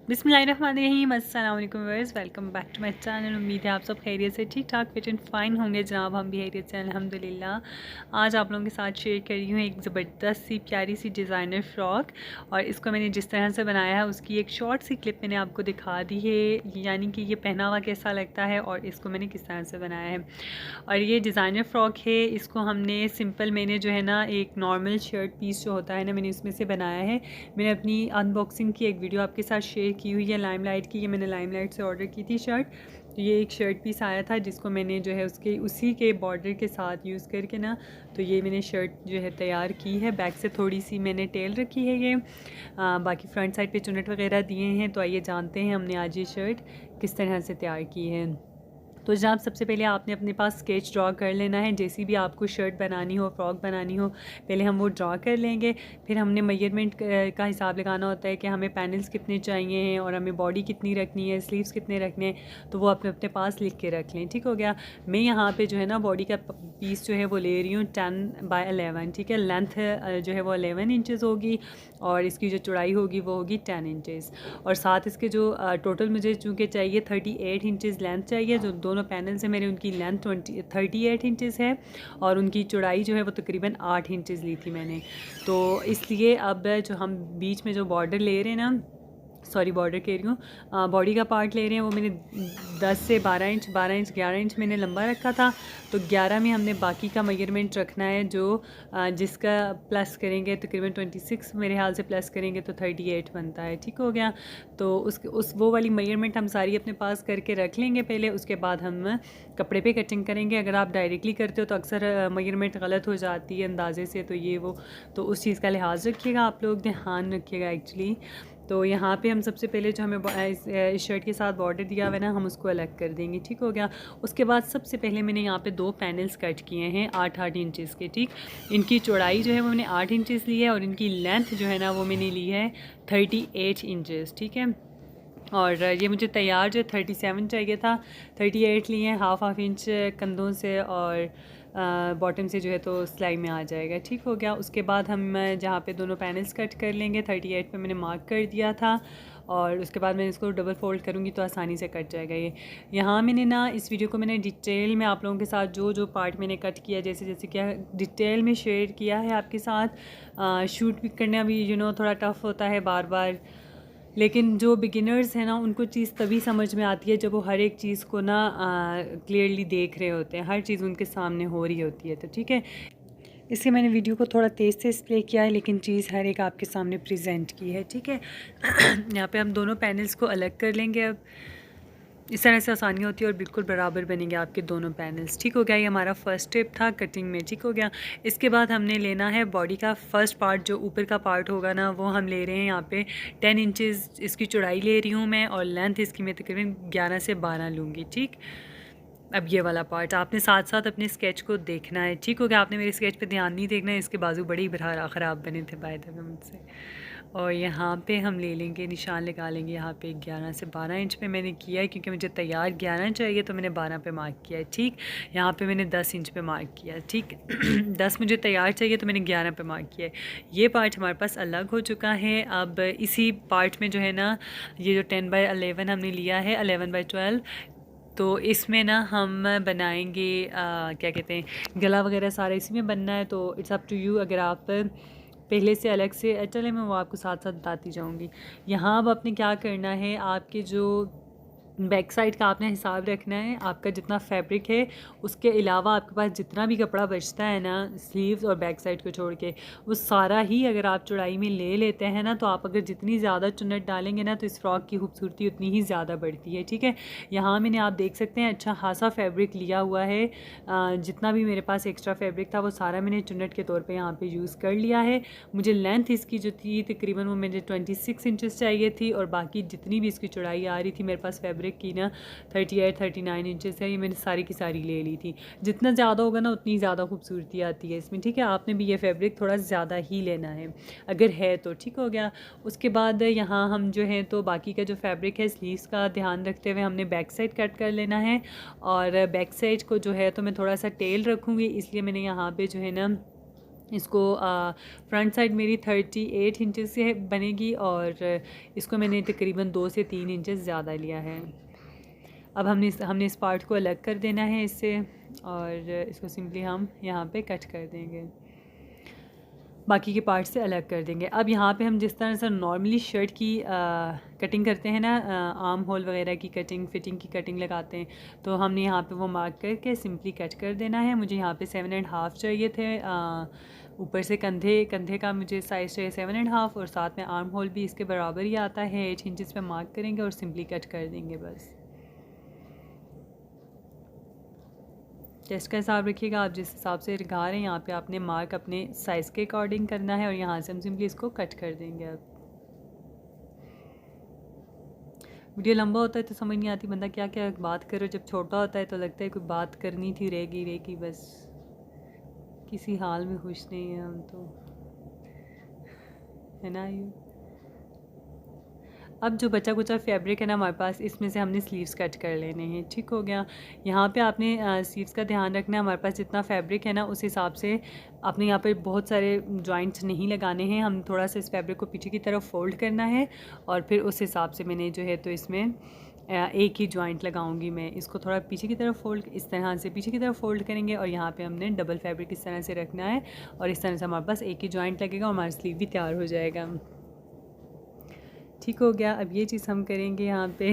बिस्मिल्लाहिर्रहमानिर्रहीम, अस्सलाम वालेकुम viewers, welcome back to my channel. उम्मीद है आप सब खैरियत से ठीक ठाक फिट एंड फाइन होंगे। जनाब हम भी खैरियत से अल्हम्दुलिल्लाह। आज आप लोगों के साथ शेयर कर रही हूँ एक ज़बरदस्त सी प्यारी सी डिज़ाइनर फ़्रॉक, और इसको मैंने जिस तरह से बनाया है उसकी एक शॉर्ट सी क्लिप मैंने आपको दिखा दी है, यानी कि ये पहना हुआ कैसा लगता है और इसको मैंने किस तरह से बनाया है। और ये डिज़ाइनर फ़्रॉक है, इसको हमने सिंपल मैंने जो है ना एक नॉर्मल शर्ट पीस जो होता है ना, मैंने उसमें से बनाया है। मैंने अपनी अनबॉक्सिंग की एक वीडियो आपके साथ शेयर की हुई है लाइमलाइट की। ये मैंने लाइमलाइट से ऑर्डर की थी शर्ट। तो ये एक शर्ट पीस आया था जिसको मैंने जो है उसके उसी के बॉर्डर के साथ यूज़ करके ना, तो ये मैंने शर्ट जो है तैयार की है। बैक से थोड़ी सी मैंने टेल रखी है ये, बाकी फ्रंट साइड पे चुन्नट वगैरह दिए हैं। तो आइए जानते हैं हमने आज ये शर्ट किस तरह से तैयार की है। तो जनाब सबसे पहले आपने अपने पास स्केच ड्रॉ कर लेना है। जैसी भी आपको शर्ट बनानी हो, फ्रॉक बनानी हो, पहले हम वो ड्रॉ कर लेंगे। फिर हमने मेजरमेंट का हिसाब लगाना होता है कि हमें पैनल्स कितने चाहिए हैं और हमें बॉडी कितनी रखनी है, स्लीव्स कितने रखने हैं, तो वो अपने अपने पास लिख के रख लें। ठीक हो गया। मैं यहाँ पे जो है ना बॉडी का पीस जो है वो ले रही हूँ 10/11। ठीक है, लेंथ जो है वो 11 इंचज़ होगी और इसकी जो चौड़ाई होगी वो होगी 10 इंचज़। और साथ इसके जो टोटल मुझे चूँकि चाहिए 38 इंचज़ लेंथ चाहिए। जो दोनों पैनल से मेरे उनकी लेंथ 38 इंचज़ है और उनकी चौड़ाई जो है वो तकरीबन 8 इंचज़ ली थी मैंने। तो इसलिए अब जो हम बीच में जो बॉर्डर ले रहे हैं ना, सॉरी बॉर्डर कह रही हूँ, बॉडी का पार्ट ले रहे हैं, वो मैंने 10 से 12 इंच 11 इंच मैंने लंबा रखा था। तो 11 में हमने बाकी का मेजरमेंट रखना है, जो जिसका प्लस करेंगे तकरीबन 26 मेरे ख्याल से प्लस करेंगे तो 38 बनता है। ठीक हो गया। तो उस वो वाली मेजरमेंट हम सारी अपने पास करके रख लेंगे पहले। उसके बाद हम कपड़े पे कटिंग करेंगे। अगर आप डायरेक्टली करते हो तो अक्सर मेजरमेंट गलत हो जाती है अंदाजे से, तो ये वो तो उस चीज़ का लिहाज रखिएगा, आप लोग ध्यान रखिएगा एक्चुअली। तो यहाँ पे हम सबसे पहले जो हमें इस शर्ट के साथ बॉर्डर दिया हुआ है ना, हम उसको अलग कर देंगे। ठीक हो गया। उसके बाद सबसे पहले मैंने यहाँ पे 2 पैनल्स कट किए हैं 8-8 इंचज़ के। ठीक, इनकी चौड़ाई जो है वो मैंने 8 इंचज़ ली है और इनकी लेंथ जो है ना वो मैंने ली है 38 इंचज़। ठीक है, और ये मुझे तैयार जो 37 चाहिए था, 38 लिए हैं, हाफ इंच कंधों से और बॉटम से जो है तो सिलाई में आ जाएगा। ठीक हो गया। उसके बाद हम जहाँ पे दोनों पैनल्स कट कर लेंगे, 38 पे मैंने मार्क कर दिया था, और उसके बाद मैं इसको डबल फोल्ड करूँगी तो आसानी से कट जाएगा ये। यहाँ मैंने ना इस वीडियो को मैंने डिटेल में आप लोगों के साथ जो जो पार्ट मैंने कट किया, जैसे जैसे क्या डिटेल में शेयर किया है आपके साथ। शूट भी करना भी थोड़ा टफ़ होता है बार बार, लेकिन जो बिगिनर्स हैं ना उनको चीज़ तभी समझ में आती है जब वो हर एक चीज़ को ना क्लियरली देख रहे होते हैं, हर चीज़ उनके सामने हो रही होती है। तो ठीक है, इसलिए मैंने वीडियो को थोड़ा तेज़ से डिस्प्ले किया है, लेकिन चीज़ हर एक आपके सामने प्रेजेंट की है। ठीक है, यहाँ पे हम दोनों पैनल्स को अलग कर लेंगे। अब इस तरह से आसानी होती है और बिल्कुल बराबर बनेंगे आपके दोनों पैनल्स। ठीक हो गया, ये हमारा फर्स्ट स्टेप था कटिंग में। ठीक हो गया। इसके बाद हमने लेना है बॉडी का फर्स्ट पार्ट, जो ऊपर का पार्ट होगा ना, वो हम ले रहे हैं यहाँ पे 10 इंचज़ इसकी चौड़ाई ले रही हूँ मैं, और लेंथ इसकी मैं तकरीबन 11 से 12 लूँगी। ठीक, अब ये वाला पार्ट आपने साथ साथ अपने स्केच को देखना है। ठीक हो गया, आपने मेरे स्केच पे ध्यान नहीं देखना है, इसके बाजू बड़े ही ख़राब बने थे बाय द वे मुझसे। और यहाँ पे हम ले लेंगे, निशान लगा लेंगे यहाँ पे 11 से 12 इंच पे मैंने किया है, क्योंकि मुझे तैयार 11 चाहिए तो मैंने 12 पे मार्क किया है। ठीक, यहाँ पे मैंने 10 इंच पे मार्क किया है। ठीक 10 मुझे तैयार चाहिए तो मैंने 11 पे मार्क किया है। ये पार्ट हमारे पास अलग हो चुका है। अब इसी पार्ट में जो है ना, ये जो 10/11 हमने लिया है, 11/12, तो इसमें ना हम बनाएंगे क्या कहते हैं, गला वगैरह सारा इसी में बनना है। तो इट्स अप टू यू, अगर आप पहले से अलग से चले, मैं वो आपको साथ साथ बताती जाऊंगी। यहाँ अब आपने क्या करना है, आपके जो बैक साइड का आपने हिसाब रखना है, आपका जितना फैब्रिक है उसके अलावा आपके पास जितना भी कपड़ा बचता है ना, स्लीव्स और बैक साइड को छोड़ के, वो सारा ही अगर आप चौड़ाई में ले लेते हैं ना, तो आप अगर जितनी ज़्यादा चुन्नट डालेंगे ना, तो इस फ्रॉक की खूबसूरती उतनी ही ज़्यादा बढ़ती है। ठीक है, यहाँ मैंने आप देख सकते हैं अच्छा खासा फैब्रिक लिया हुआ है। जितना भी मेरे पास एक्स्ट्रा फैब्रिक था वो सारा मैंने चुन्नट के तौर पर यहाँ पर यूज़ कर लिया है। मुझे लेंथ इसकी जो थी तकरीबन वो मुझे 26 इंचज़ चाहिए थी, और बाकी जितनी भी इसकी चौड़ाई आ रही थी मेरे पास फैब्रिक की ना 38-39 इंचेस है, ये मैंने सारी की सारी ले ली थी। जितना ज़्यादा होगा ना उतनी ज़्यादा खूबसूरती आती है इसमें। ठीक है, आपने भी ये फैब्रिक थोड़ा ज़्यादा ही लेना है अगर है तो। ठीक हो गया। उसके बाद यहाँ हम जो है तो बाकी का जो फैब्रिक है स्लीव्स का ध्यान रखते हुए हमने बैक साइड कट कर लेना है, और बैक साइड को जो है तो मैं थोड़ा सा टेल रखूँगी, इसलिए मैंने यहाँ पर जो है ना इसको फ्रंट साइड मेरी 38 इंचेस से बनेगी और इसको मैंने तकरीबन 2 से 3 इंचेस ज़्यादा लिया है। अब हमने इस पार्ट को अलग कर देना है इससे और इसको सिंपली हम यहाँ पे कट कर देंगे, बाकी के पार्ट से अलग कर देंगे। अब यहाँ पे हम जिस तरह से नॉर्मली शर्ट की कटिंग करते हैं ना, आर्म होल वगैरह की कटिंग, फिटिंग की कटिंग लगाते हैं, तो हमने यहाँ पे वो मार्क करके सिंपली कट कर देना है। मुझे यहाँ पे 7.5 चाहिए थे, ऊपर से कंधे का मुझे साइज़ चाहिए 7.5 और साथ में आर्म होल भी इसके बराबर ही आता है। 8 इंचज़ पे मार्क करेंगे और सिंपली कट कर देंगे बस। चेस्ट का हिसाब रखिएगा, आप जिस हिसाब से लगा रहे हैं यहाँ पे आपने मार्क अपने साइज़ के अकॉर्डिंग करना है और यहाँ से हम सिंपली इसको कट कर देंगे। अब वीडियो लंबा होता है तो समझ नहीं आती बंदा क्या क्या बात करो, जब छोटा होता है तो लगता है कोई बात करनी थी, रहेगी बस, किसी हाल में खुश नहीं है हम तो, है ना। ये अब जो बचा कुचा फैब्रिक है ना हमारे पास, इसमें से हमने स्लीव्स कट कर लेने हैं। ठीक हो गया। यहाँ पे आपने स्लीव्स का ध्यान रखना है, हमारे पास जितना फैब्रिक है ना उस हिसाब से आपने यहाँ पे बहुत सारे जॉइंट्स नहीं लगाने हैं। हम थोड़ा सा इस फैब्रिक को पीछे की तरफ फोल्ड करना है और फिर उस हिसाब से मैंने जो है तो इसमें एक ही जॉइंट लगाऊंगी मैं। इसको थोड़ा पीछे की तरफ फोल्ड, इस तरह से पीछे की तरफ फोल्ड करेंगे और यहाँ पे हमने डबल फैब्रिक इस तरह से रखना है और इस तरह से हमारे पास एक ही जॉइंट लगेगा और हमारा स्लीव भी तैयार हो जाएगा। ठीक हो गया। अब ये चीज़ हम करेंगे यहाँ पे।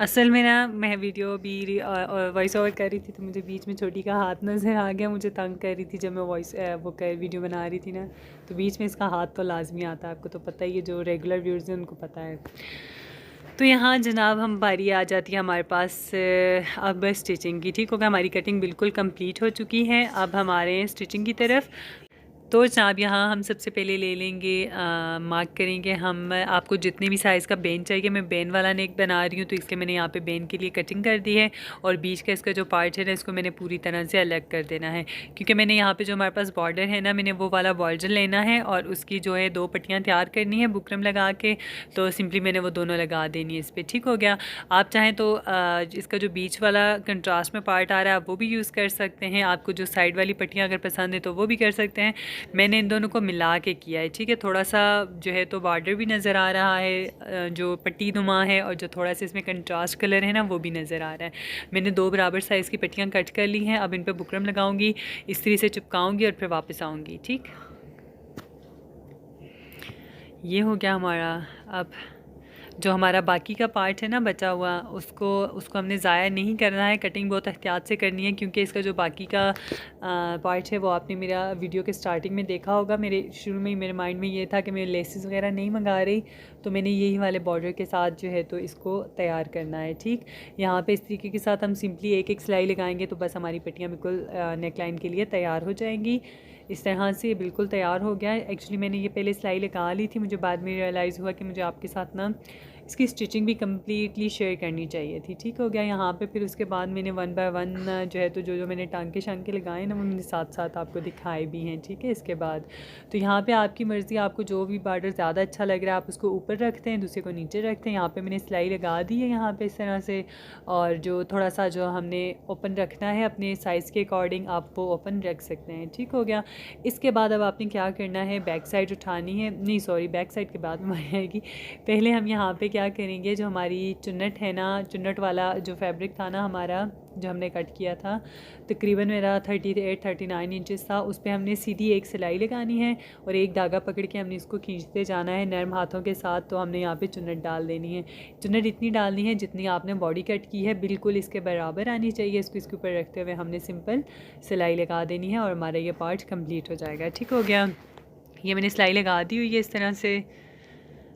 असल में ना मैं वीडियो भी वॉइस ओवर कर रही थी तो मुझे बीच में छोटी का हाथ नज़र आ गया, मुझे तंग कर रही थी जब मैं वीडियो बना रही थी ना, तो बीच में इसका हाथ तो लाजमी आता है, आपको तो पता ही है, जो रेगुलर व्यूअर्स हैं उनको पता है। तो यहाँ जनाब हम बारी आ जाती है हमारे पास अब स्टिचिंग की। ठीक होगा, हमारी कटिंग बिल्कुल कंप्लीट हो चुकी है। अब हमारे स्टिचिंग की तरफ। तो जनाब यहाँ हम सबसे पहले ले लेंगे, मार्क करेंगे हम, आपको जितने भी साइज़ का बेन चाहिए, मैं बेन वाला नेक बना रही हूँ तो इसलिए मैंने यहाँ पे बेन के लिए कटिंग कर दी है और बीच का इसका जो पार्ट है ना इसको मैंने पूरी तरह से अलग कर देना है, क्योंकि मैंने यहाँ पे जो हमारे पास बॉर्डर है ना, मैंने वो वाला बॉर्डर लेना है और उसकी जो है 2 पट्टियाँ तैयार करनी है बुकरम लगा के, तो सिंपली मैंने वो दोनों लगा देनी है इस पर। ठीक हो गया। आप चाहें तो इसका जो बीच वाला कंट्रास्ट में पार्ट आ रहा है आप वो भी यूज़ कर सकते हैं, आपको जो साइड वाली पट्टियाँ अगर पसंद है तो वो भी कर सकते हैं। मैंने इन दोनों को मिला के किया है। ठीक है, थोड़ा सा जो है तो बॉर्डर भी नज़र आ रहा है जो पट्टी नुमा है और जो थोड़ा सा इसमें कंट्रास्ट कलर है ना वो भी नज़र आ रहा है। मैंने 2 बराबर साइज़ की पट्टियाँ कट कर ली हैं। अब इन पर बुकरम लगाऊंगी, इस्त्री से चिपकाऊंगी और फिर वापस आऊँगी। ठीक, ये हो गया हमारा। अब जो हमारा बाकी का पार्ट है ना बचा हुआ, उसको हमने ज़ाया नहीं करना है, कटिंग बहुत एहतियात से करनी है, क्योंकि इसका जो बाकी का पार्ट है वो आपने मेरा वीडियो के स्टार्टिंग में देखा होगा। मेरे शुरू में ही मेरे माइंड में ये था कि मैं लेसेस वगैरह नहीं मंगा रही, तो मैंने यही वाले बॉर्डर के साथ जो है तो इसको तैयार करना है। ठीक, यहाँ पे इस तरीके के साथ हम सिंपली एक एक सिलाई लगाएंगे तो बस हमारी पट्टियाँ बिल्कुल नेक लाइन के लिए तैयार हो जाएंगी। इस तरह से बिल्कुल तैयार हो गया है। एक्चुअली मैंने ये पहले सिलाई लगा ली थी, मुझे बाद में रियलाइज़ हुआ कि मुझे आपके साथ ना इसकी स्टिचिंग भी कम्प्लीटली शेयर करनी चाहिए थी। ठीक हो गया यहाँ पे। फिर उसके बाद मैंने 1 बाय 1 जो है तो जो मैंने टांके शांके लगाए ना वो मैंने साथ साथ आपको दिखाए भी हैं। ठीक है, इसके बाद तो यहाँ पे आपकी मर्ज़ी, आपको जो भी बॉर्डर ज़्यादा अच्छा लग रहा है आप उसको ऊपर रखते हैं, दूसरे को नीचे रखते हैं। यहाँ पर मैंने सिलाई लगा दी है यहाँ पर इस तरह से, और जो थोड़ा सा जो हमने ओपन रखना है अपने साइज़ के अकॉर्डिंग आप वो ओपन रख सकते हैं। ठीक हो गया। इसके बाद अब आपने क्या करना है, बैक साइड उठानी है, नहीं सॉरी बैक साइड के बाद में आएगी। पहले हम यहाँ पे क्या करेंगे, जो हमारी चुन्नट है ना, चुन्नट वाला जो फैब्रिक था ना हमारा जो हमने कट किया था, तकरीबन मेरा 38-39 इंचेस था, उस पर हमने सीधी एक सिलाई लगानी है और एक धागा पकड़ के हमने इसको खींचते जाना है नरम हाथों के साथ। तो हमने यहाँ पे चुन्नट डाल देनी है। चुन्नट इतनी डालनी है जितनी आपने बॉडी कट की है, बिल्कुल इसके बराबर आनी चाहिए। इसको इसके ऊपर रखते हुए हमने सिंपल सिलाई लगा देनी है और हमारा ये पार्ट कंप्लीट हो जाएगा। ठीक हो गया। ये मैंने सिलाई लगा दी हुई है इस तरह से,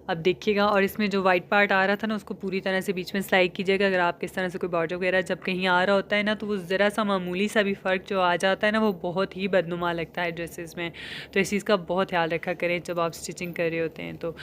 अब देखिएगा। और इसमें जो वाइट पार्ट आ रहा था ना उसको पूरी तरह से बीच में सिलाई कीजिएगा। अगर आपके इस तरह से कोई बॉर्डर वगैरह जब कहीं आ रहा होता है ना तो वो ज़रा सा मामूली सा भी फ़र्क जो आ जाता है ना वो बहुत ही बदनुमा लगता है ड्रेसेस में, तो इस चीज़ का बहुत ख्याल रखा करें जब आप स्टिचिंग कर रहे होते हैं। तो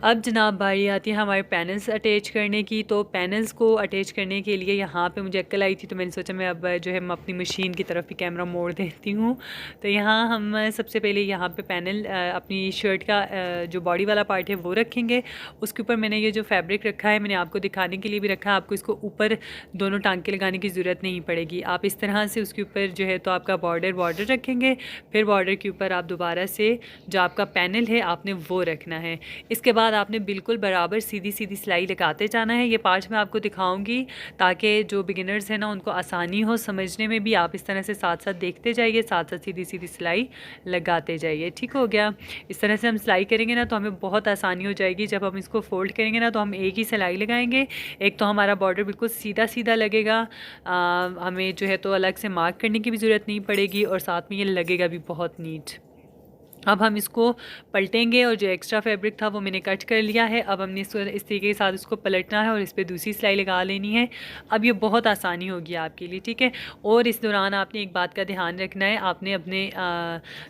अब जनाब बारी आती है हमारे पैनल्स अटैच करने की। तो पैनल्स को अटैच करने के लिए यहाँ पे मुझे अक्ल आई थी, तो मैंने सोचा मैं अब जो है मैं अपनी मशीन की तरफ भी कैमरा मोड़ देती हूँ। तो यहाँ हम सबसे पहले यहाँ पे पैनल अपनी शर्ट का जो बॉडी वाला पार्ट है वो रखेंगे। उसके ऊपर मैंने ये जो फैब्रिक रखा है मैंने आपको दिखाने के लिए भी रखा है। आपको इसको ऊपर दोनों टांके लगाने की ज़रूरत नहीं पड़ेगी। आप इस तरह से उसके ऊपर जो है तो आपका बॉर्डर रखेंगे, फिर बॉर्डर के ऊपर आप दोबारा से जो आपका पैनल है आपने वो रखना है। इसके बाद आपने बिल्कुल बराबर सीधी सीधी सिलाई लगाते जाना है। ये पार्ट मैं आपको दिखाऊंगी ताकि जो बिगिनर्स हैं ना उनको आसानी हो समझने में भी। आप इस तरह से साथ साथ देखते जाइए, साथ साथ सीधी सीधी सिलाई लगाते जाइए। ठीक हो गया। इस तरह से हम सिलाई करेंगे ना तो हमें बहुत आसानी हो जाएगी। जब हम इसको फोल्ड करेंगे ना तो हम एक ही सिलाई लगाएंगे। एक तो हमारा बॉर्डर बिल्कुल सीधा सीधा लगेगा, हमें जो है तो अलग से मार्क करने की भी ज़रूरत नहीं पड़ेगी, और साथ में ये लगेगा भी बहुत नीट। अब हम इसको पलटेंगे और जो एक्स्ट्रा फैब्रिक था वो मैंने कट कर लिया है। अब हमने इसको इस तरीके के साथ इसको पलटना है और इस पर दूसरी सिलाई लगा लेनी है। अब ये बहुत आसानी होगी आपके लिए, ठीक है। और इस दौरान आपने एक बात का ध्यान रखना है, आपने अपने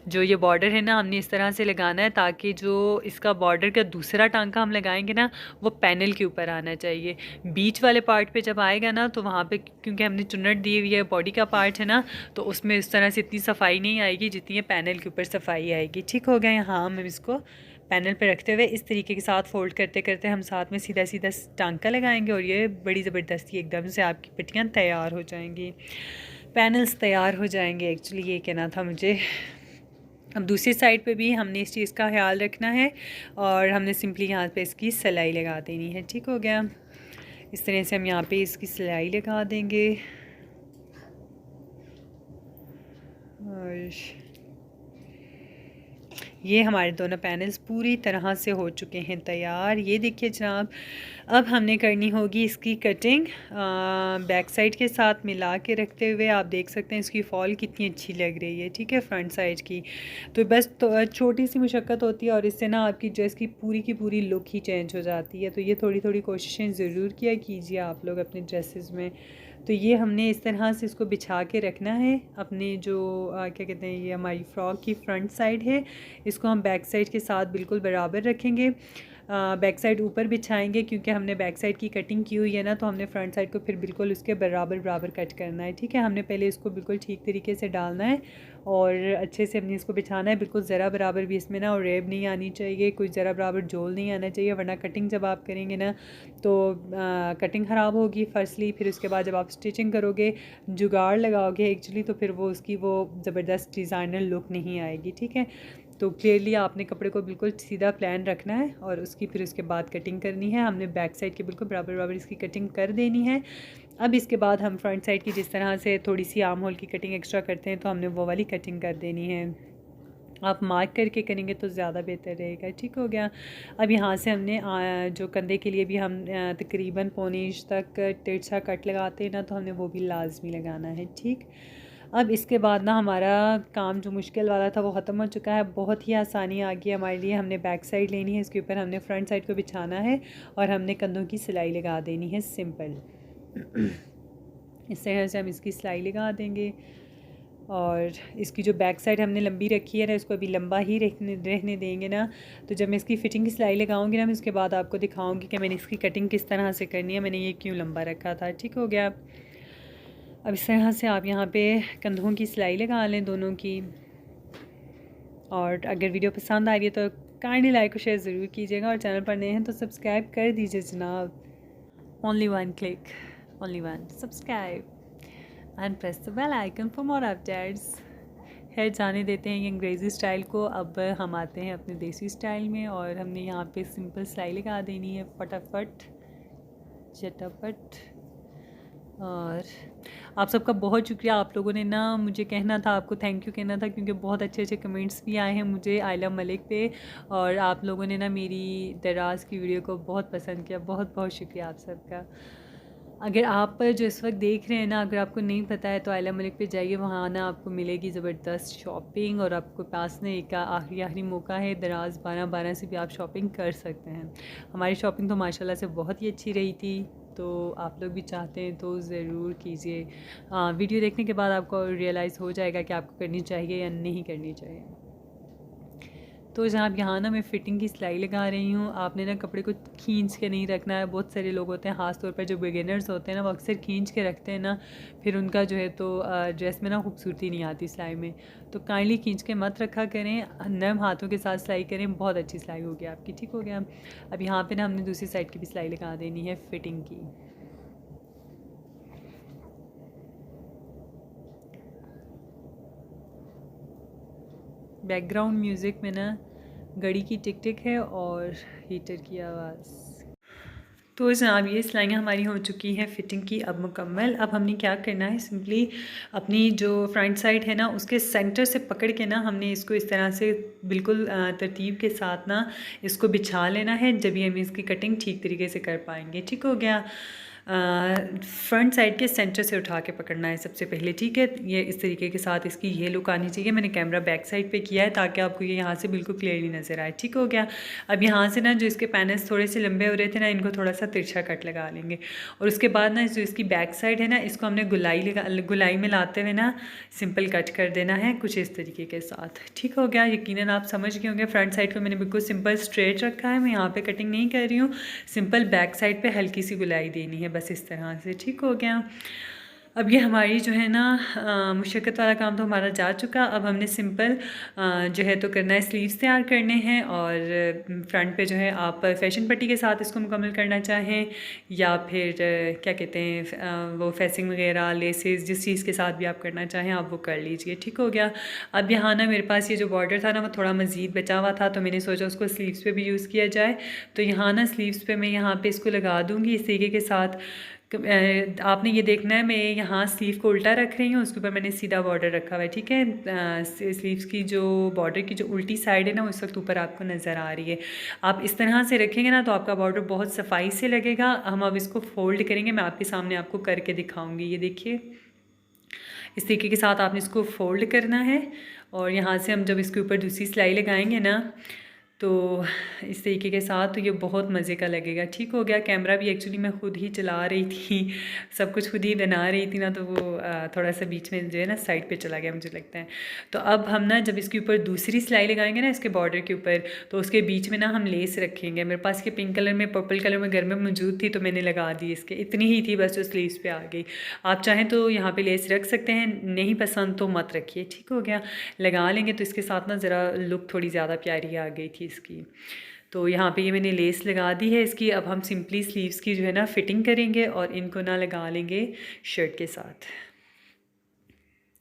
जो ये बॉर्डर है ना हमने इस तरह से लगाना है ताकि जो इसका बॉर्डर का दूसरा टांका हम लगाएंगे ना वो पैनल के ऊपर आना चाहिए। बीच वाले पार्ट पर जब आएगा ना तो वहाँ पर क्योंकि हमने चुन्नट दी हुई है, बॉडी का पार्ट है ना, तो उसमें इस तरह से इतनी सफाई नहीं आएगी जितनी ये पैनल के ऊपर सफाई आएगी। ठीक हो गया। यहाँ हम इसको पैनल पे रखते हुए इस तरीके के साथ फोल्ड करते करते हम साथ में सीधा सीधा टांका लगाएंगे और ये बड़ी ज़बरदस्ती एकदम से आपकी पट्टियाँ तैयार हो जाएंगी, पैनल्स तैयार हो जाएंगे। एक्चुअली ये कहना था मुझे। अब दूसरी साइड पे भी हमने इस चीज़ का ख्याल रखना है और हमने सिंपली यहाँ पे इसकी सिलाई लगा देनी है। ठीक हो गया। इस तरह से हम यहाँ पे इसकी सिलाई लगा देंगे और ये हमारे दोनों पैनल्स पूरी तरह से हो चुके हैं तैयार। ये देखिए जनाब, अब हमने करनी होगी इसकी कटिंग बैक साइड के साथ मिला के रखते हुए। आप देख सकते हैं इसकी फॉल कितनी अच्छी लग रही है, ठीक है, फ्रंट साइड की। तो बस तो छोटी सी मुशक्क़त होती है और इससे ना आपकी ड्रेस की पूरी लुक ही चेंज हो जाती है। तो ये थोड़ी थोड़ी कोशिशें ज़रूर किया कीजिए आप लोग अपने ड्रेसेस में। तो ये हमने इस तरह से इसको बिछा के रखना है अपने जो क्या कहते हैं, ये हमारी फ्रॉक की फ्रंट साइड है, इसको हम बैक साइड के साथ बिल्कुल बराबर रखेंगे। बैक साइड ऊपर बिछाएंगे क्योंकि हमने बैक साइड की कटिंग की हुई है ना, तो हमने फ्रंट साइड को फिर बिल्कुल उसके बराबर कट करना है। ठीक है, हमने पहले इसको बिल्कुल ठीक तरीके से डालना है और अच्छे से हमने इसको बिछाना है। बिल्कुल ज़रा बराबर भी इसमें ना और रेब नहीं आनी चाहिए, कुछ ज़रा बराबर जोल नहीं आना चाहिए, वरना कटिंग जब आप करेंगे ना तो कटिंग ख़राब होगी फर्स्टली। फिर उसके बाद जब आप स्टिचिंग करोगे, जुगाड़ लगाओगे एक्चुअली, तो फिर वो उसकी वो ज़बरदस्त डिज़ाइनर लुक नहीं आएगी। ठीक है, तो क्लियरली आपने कपड़े को बिल्कुल सीधा प्लान रखना है और उसकी फिर उसके बाद कटिंग करनी है। हमने बैक साइड के बिल्कुल बराबर इसकी कटिंग कर देनी है। अब इसके बाद हम फ्रंट साइड की जिस तरह से थोड़ी सी आर्म होल की कटिंग एक्स्ट्रा करते हैं तो हमने वो वाली कटिंग कर देनी है। आप मार्क करके करेंगे तो ज़्यादा बेहतर रहेगा। ठीक हो गया। अब यहाँ से हमने जो कंधे के लिए भी हम तकरीबन पौने इंच तक तिरछा कट लगाते हैं ना, तो हमने वो भी लाजमी लगाना है। ठीक, अब इसके बाद ना हमारा काम जो मुश्किल वाला था वो ख़त्म हो चुका है। बहुत ही आसानी आ गई हमारे लिए। हमने बैक साइड लेनी है, इसके ऊपर हमने फ्रंट साइड को बिछाना है और हमने कंधों की सिलाई लगा देनी है सिंपल। इस तरह से हम इसकी सिलाई लगा देंगे और इसकी जो बैक साइड हमने लंबी रखी है ना, इसको अभी लंबा ही रहने देंगे ना। तो जब मैं इसकी फ़िटिंग की सिलाई लगाऊंगी ना, मैं उसके बाद आपको दिखाऊंगी कि मैंने इसकी कटिंग किस तरह से करनी है, मैंने ये क्यों लंबा रखा था। ठीक हो गया। अब इस तरह से आप यहाँ पे कंधों की सिलाई लगा लें दोनों की। और अगर वीडियो पसंद आ रही है तो काइंडली लाइक और शेयर ज़रूर कीजिएगा और चैनल पर नए हैं तो सब्सक्राइब कर दीजिए जनाब। Only one click, only one subscribe and press the bell icon for more updates. खैर जाने देते हैं ये अंग्रेज़ी स्टाइल को। अब हम आते हैं अपने देसी स्टाइल में और हमने यहाँ पे सिंपल सिलाई लगा देनी है फटाफट झटापट। और आप सबका बहुत शुक्रिया, आप लोगों ने ना मुझे कहना था, आपको थैंक यू कहना था क्योंकि बहुत अच्छे अच्छे कमेंट्स भी आए हैं मुझे आइला मलिक पे और आप लोगों ने ना मेरी दराज की वीडियो को बहुत पसंद किया। बहुत बहुत शुक्रिया आप सबका। अगर आप जो इस वक्त देख रहे हैं ना, अगर आपको नहीं पता है तो आइला मलिक पे जाइए, वहाँ ना आपको मिलेगी ज़बरदस्त शॉपिंग और आपको पास में एक आखिरी मौका है, दराज 12 से भी आप शॉपिंग कर सकते हैं। हमारी शॉपिंग तो माशाल्लाह से बहुत ही अच्छी रही थी, तो आप लोग भी चाहते हैं तो ज़रूर कीजिए। वीडियो देखने के बाद आपको रियलाइज़ हो जाएगा कि आपको करनी चाहिए या नहीं करनी चाहिए। तो जनाब यहाँ ना मैं फ़िटिंग की सिलाई लगा रही हूँ। आपने ना कपड़े को खींच के नहीं रखना है। बहुत सारे लोग होते हैं, ख़ास तौर पर जो बिगिनर्स होते हैं ना, वो अक्सर खींच के रखते हैं ना, फिर उनका जो है तो ड्रेस में ना खूबसूरती नहीं आती सिलाई में। तो काइंडली खींच के मत रखा करें, नरम हाथों के साथ सिलाई करें, बहुत अच्छी सिलाई होगी आपकी। ठीक हो गया। अब यहाँ पर ना हमने दूसरी साइड की भी सिलाई लगा देनी है फ़िटिंग की। बैकग्राउंड म्यूज़िक में ना घड़ी की टिक टिक है और हीटर की आवाज़। तो जनाब ये सिलाइयाँ हमारी हो चुकी हैं फ़िटिंग की अब मुकम्मल। अब हमने क्या करना है, सिंपली अपनी जो फ्रंट साइड है ना उसके सेंटर से पकड़ के ना हमने इसको इस तरह से बिल्कुल तरतीब के साथ ना इसको बिछा लेना है, जब भी हम इसकी कटिंग ठीक तरीके से कर पाएंगे। ठीक हो गया। फ्रंट साइड के सेंटर से उठा के पकड़ना है सबसे पहले। ठीक है, ये इस तरीके के साथ इसकी ये लुक आनी चाहिए। मैंने कैमरा बैक साइड पे किया है ताकि आपको ये यहाँ से बिल्कुल क्लियरली नज़र आए। ठीक हो गया। अब यहाँ से ना जो इसके पैनल्स थोड़े से लंबे हो रहे थे ना, इनको थोड़ा सा तिरछा कट लगा लेंगे और उसके बाद ना जो इसकी बैक साइड है ना, इसको हमने गुलाई में लाते हुए ना सिंपल कट कर देना है कुछ इस तरीके के साथ। ठीक हो गया। यकीनन आप समझ गए होंगे। फ्रंट साइड को मैंने बिल्कुल सिंपल स्ट्रेट रखा है, मैं यहाँ पर कटिंग नहीं कर रही हूँ। सिंपल बैक साइड पर हल्की सी गुलाई देनी है बस इस तरह से। ठीक हो गया। अब ये हमारी जो है ना मुशक्क़त वाला काम तो हमारा जा चुका। अब हमने सिंपल जो है तो करना है, स्लीव्स तैयार करने हैं और फ्रंट पे जो है आप फैशन पट्टी के साथ इसको मुकम्मल करना चाहें या फिर क्या कहते हैं वो फेसिंग वगैरह लेसेस जिस चीज़ के साथ भी आप करना चाहें आप वो कर लीजिए। ठीक हो गया। अब यहाँ ना मेरे पास ये जो बॉर्डर था ना वो थोड़ा मज़ीद बचा हुआ था, तो मैंने सोचा उसको स्लीव्स पे भी यूज़ किया जाए। तो यहाँ ना स्लीव्स पे मैं यहाँ पे इसको लगा दूँगी इस तरीके के साथ। आपने ये देखना है, मैं यहाँ स्लीव को उल्टा रख रही हूँ, उसके ऊपर मैंने सीधा बॉर्डर रखा हुआ है। ठीक है, स्लीव्स की जो बॉर्डर की जो उल्टी साइड है ना उस वक्त ऊपर आपको नज़र आ रही है। आप इस तरह से रखेंगे ना तो आपका बॉर्डर बहुत सफाई से लगेगा। हम अब इसको फोल्ड करेंगे, मैं आपके सामने आपको करके दिखाऊंगी। ये देखिए इस तरीके के साथ आपने इसको फोल्ड करना है और यहाँ से हम जब इसके ऊपर दूसरी सिलाई लगाएंगे ना तो इस तरीके के साथ तो ये बहुत मज़े का लगेगा। ठीक हो गया। कैमरा भी एक्चुअली मैं ख़ुद ही चला रही थी, सब कुछ खुद ही बना रही थी ना, तो वो थोड़ा सा बीच में जो है ना साइड पे चला गया मुझे लगता है। तो अब हम ना जब इसके ऊपर दूसरी सिलाई लगाएंगे ना इसके बॉर्डर के ऊपर, तो उसके बीच में ना हम लेस रखेंगे। मेरे पास के पिंक कलर में पर्पल कलर में घर में मौजूद थी तो मैंने लगा दी इसके, इतनी ही थी बस जो स्लीव्स पे आ गई। आप चाहें तो यहाँ पर लेस रख सकते हैं, नहीं पसंद तो मत रखिए। ठीक हो गया। लगा लेंगे तो इसके साथ ना ज़रा लुक थोड़ी ज़्यादा प्यारी आ गई थी इसकी। तो यहाँ पे ये मैंने लेस लगा दी है इसकी। अब हम सिंपली स्लीव्स की जो है ना फिटिंग करेंगे और इनको ना लगा लेंगे शर्ट के साथ।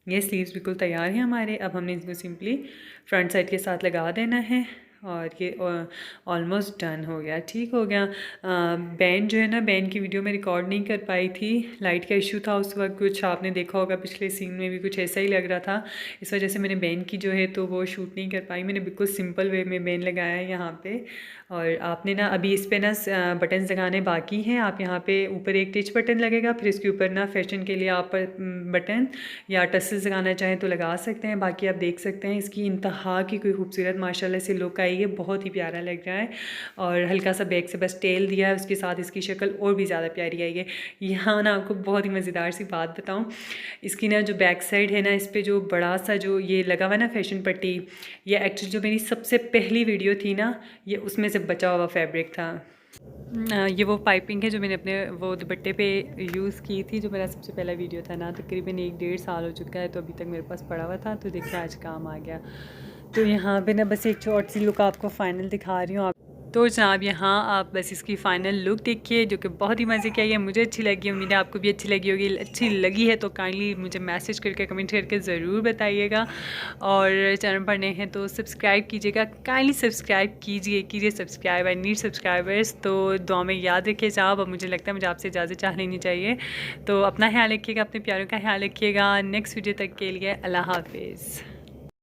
ये स्लीव्स बिल्कुल तैयार हैं हमारे। अब हमने इसको सिंपली फ्रंट साइड के साथ लगा देना है और ये ऑलमोस्ट डन हो गया। ठीक हो गया। बैंड जो है ना, बैंड की वीडियो में रिकॉर्ड नहीं कर पाई थी, लाइट का इशू था उस वक्त। कुछ आपने देखा होगा पिछले सीन में भी कुछ ऐसा ही लग रहा था, इस वजह से मैंने बैंड की जो है तो वो शूट नहीं कर पाई। मैंने बिल्कुल सिंपल वे में बैंड लगाया है यहाँ पे। और आपने ना अभी इस पर ना बटन लगाने बाकी हैं। आप यहाँ पे ऊपर एक टिच बटन लगेगा, फिर इसके ऊपर ना फैशन के लिए आप बटन या टसल्स लगाना चाहें तो लगा सकते हैं। बाकी आप देख सकते हैं इसकी इंतहा की कोई खूबसूरत माशाल्लाह से लुक आई है, बहुत ही प्यारा लग रहा है। और हल्का सा बैक से बस टेल दिया है, उसके साथ इसकी शक्ल और भी ज़्यादा प्यारी आई है। यहाँ ना आपको बहुत ही मज़ेदार सी बात बताऊँ, इसकी ना जो बैक साइड है ना, इस पर जो बड़ा सा जो ये लगा हुआ है ना फैशन पट्टी, ये एक्चुअली जो मेरी सबसे पहली वीडियो थी ना, ये उसमें से बचा हुआ फैब्रिक था। ये वो पाइपिंग है जो मैंने अपने वो दुपट्टे पे यूज़ की थी, जो मेरा सबसे पहला वीडियो था ना। तकरीबन 1-1.5 साल हो चुका है, तो अभी तक मेरे पास पड़ा हुआ था, तो देखिए आज काम आ गया। तो यहाँ पे ना बस एक छोटी सी लुक आपको फ़ाइनल दिखा रही हूँ। आप तो जनाब यहाँ आप बस इसकी फ़ाइनल लुक देखिए, जो कि बहुत ही मज़े की आई है। मुझे अच्छी लगी, उम्मीद है आपको भी अच्छी लगी होगी। अच्छी लगी है तो काइंडली मुझे मैसेज करके कमेंट करके ज़रूर बताइएगा। और चैनल पर नए हैं तो सब्सक्राइब कीजिएगा, काइंडली सब्सक्राइब कीजिए सब्सक्राइब। I need subscribers. तो दुआ में याद रखिए साहब। अब मुझे लगता है मुझे आपसे इजाज़त चाह लेनी चाहिए। तो अपना ख्याल रखिएगा, अपने प्यारों का ख्याल रखिएगा। नेक्स्ट वीडियो तक के लिए अल्लाह हाफिज़।